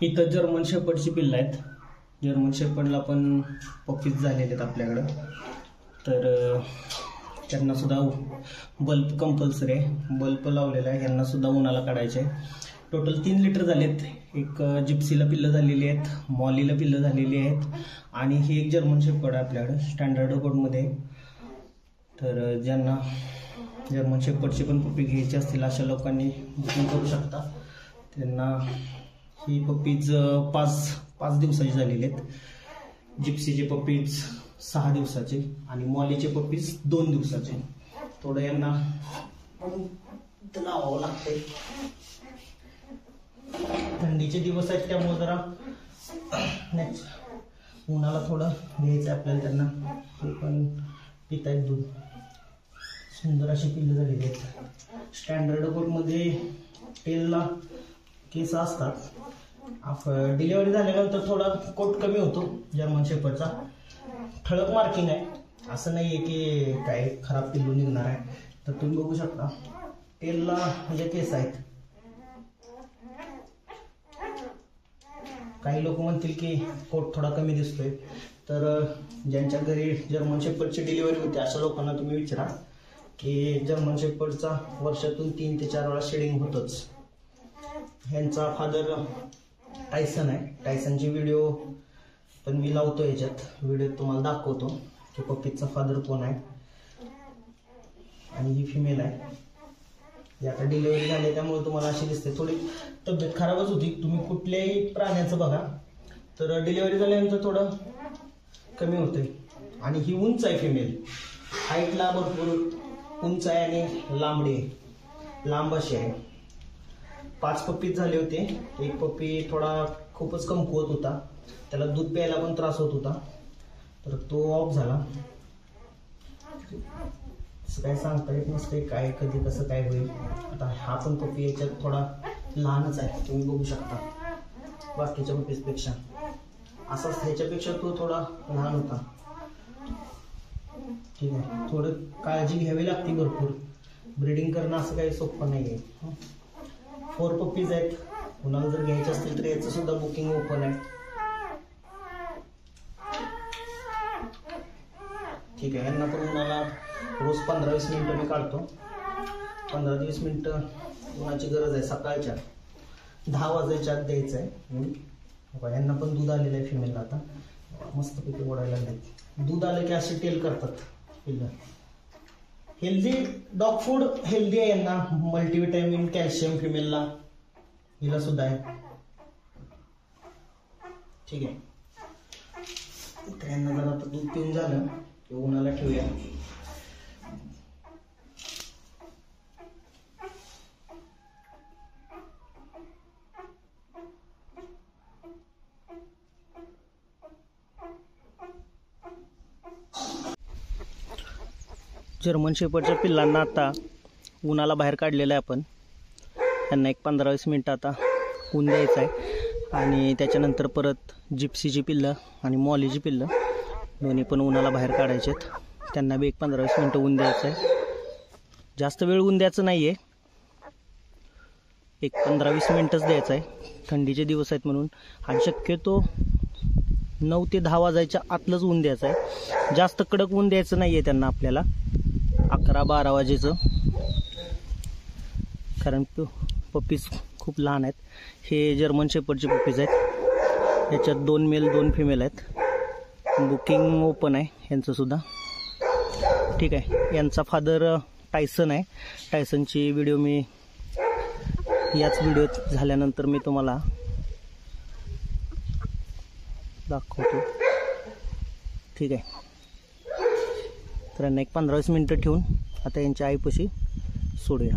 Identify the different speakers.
Speaker 1: इथं जर्मन शेपर्डची पिल्लं आहेत. जर्मन शेपर्डला पण पप्पीज झालेले आहेत आपल्याकडं. तर त्यांना सुद्धा बल्ब कंपल्सरी आहे, बल्ब लावलेला आहे. यांना सुद्धा उन्हाला काढायचे. टोटल 3 लिटर झालेत. एक जिप्सीला पिल्लं झालेली आहेत, मॉलीला पिल्लं झालेली आहेत आणि ही एक जर्मन शेपर्ड आहे आपल्याकडं स्टँडर्ड कोडमध्ये. तर ज्यांना जर्मन शेपर्डची पण पप्पी घ्यायची असतील अशा लोकांनी बुकिंग करू शकता. त्यांना ही पप्पीज 5 दिवसाची झालेली आहेत. जिप्सीचे पप्पीज 6 दिवसाचे आणि मॉलीचे पप्पीज 2 दिवसाचे. थोडं यांना लावावं लागतंय. थंडीचे दिवस आहेत त्यामुळे जरा उन्हाला थोडं घ्यायचं आपल्याला. त्यांना ते पण पितायत दूध. सुंदर अशी पिल्लं झालेली आहेत. स्टँडर्ड कोटमध्ये टेलला केस असतात. डिलिव्हरी झाल्यानंतर थोडा कोट कमी होतो जर्मन शेपर्डचा. ठळक मार्किंग आहे, असं नाही आहे की काय खराब पिल्लू निघणार आहे. तर तुम्ही बघू शकता टेलला म्हणजे केस आहेत. काही लोक म्हणतील की कोट थोडा कमी दिसतोय. तर ज्यांच्या घरी जर्मन शेपर्डची डिलिव्हरी होते अशा लोकांना तुम्ही विचारा की जर्मन शेपर्डचा वर्षातून 3 ते 4 वेळा शेडिंग होतच. ह्यांचा फादर टायसन आहे. टायसनची व्हिडिओ पण मी लावतो, याच्यात व्हिडिओ तुम्हाला दाखवतो की पप्पीचा फादर कोण आहे. आणि ही फिमेल आहे. आता डिलिव्हरी झाली त्यामुळे तुम्हाला अशी दिसते. थोडी तब्येत खराबच होती. तुम्ही कुठल्याही प्राण्याचं बघा तर डिलिव्हरी झाल्यानंतर थोडं कमी होते. आणि ही उंच आहे फिमेल, हाईटला भरपूर उंच आहे आणि लांबडी आहे, लांब अशी आहे. 5 पप्पीज झाले होते. एक पप्पी थोडा खूपच कमकुवत होता, त्याला दूध प्यायला पण त्रास होत होता, तर तो ऑफ झाला. काय सांगता येत नसते काय कधी कसं काय होईल. आता हा पण पप्पी याच्यात थोडा लहानच आहे, तुम्ही बघू शकता बाकीच्या पप्पीजपेक्षा. असाच ह्याच्यापेक्षा तो थोडा लहान होता. ठीक आहे, थोडं काळजी घ्यावी लागते भरपूर. ब्रीडिंग करणं असं काही सोपं नाही आहे. 4 पप्पीज आहेत. कुणाला जर घ्यायचे असतील तर याचं सुद्धा बुकिंग ओपन आहे. ठीक आहे, यांना पण उन्हाला रोज 15-20 मिनिटं मी काढतो. 15-20 मिनिटं उन्हाची गरज आहे. सकाळच्या 10 वाजायच्या आत द्यायचं आहे. यांना पण दूध आलेलं आहे फिमेलला. आता मस्तपैकी ओढायला लागले. दूध आलं की असे टेल करतात पिल्लं. हेल्दी डॉग फूड हेल्दी आहे यांना. मल्टीविटॅमिन, कॅल्शियम फिमेलला, हिला सुद्धा आहे. ठीक आहे, तर यांना जर आता दूध पिऊन झालं की उन्हाला ठेवूया. जर्मन शेपर्डच्या पिल्लांना आता उन्हाला बाहेर काढलेलं आहे आपण. त्यांना एक 15-20 मिनिटं आता ऊन द्यायचं आहे आणि त्याच्यानंतर परत जिप्सीची पिल्लं आणि मॉलीची पिल्लं दोन्ही पण उन्हाला बाहेर काढायचे आहेत. त्यांना बी एक 15-20 मिनिटं ऊन द्यायचं आहे. जास्त वेळ ऊन द्यायचं नाही आहे, एक 15-20 मिनिटच द्यायचं आहे. थंडीचे दिवस आहेत म्हणून. आणि शक्यतो 9 ते 10 वाजायच्या आतलंच ऊन द्यायचं आहे. जास्त कडक ऊन द्यायचं नाही आहे त्यांना आपल्याला 11-12 वाजेचं, कारण पप्पीज खूप लहान आहेत. हे जर्मन शेपर्डचे पप्पीज आहेत. याच्यात 2 मेल 2 फिमेल आहेत. बुकिंग ओपन आहे यांचं सुद्धा. ठीक आहे, यांचा फादर टायसन आहे. टायसनची व्हिडिओ मी याच व्हिडिओत झाल्यानंतर मी तुम्हाला दाखवतो. ठीक आहे, तर यांना एक 15-20 मिनिटं ठेवून आता यांच्या आईपाशी सोडूया.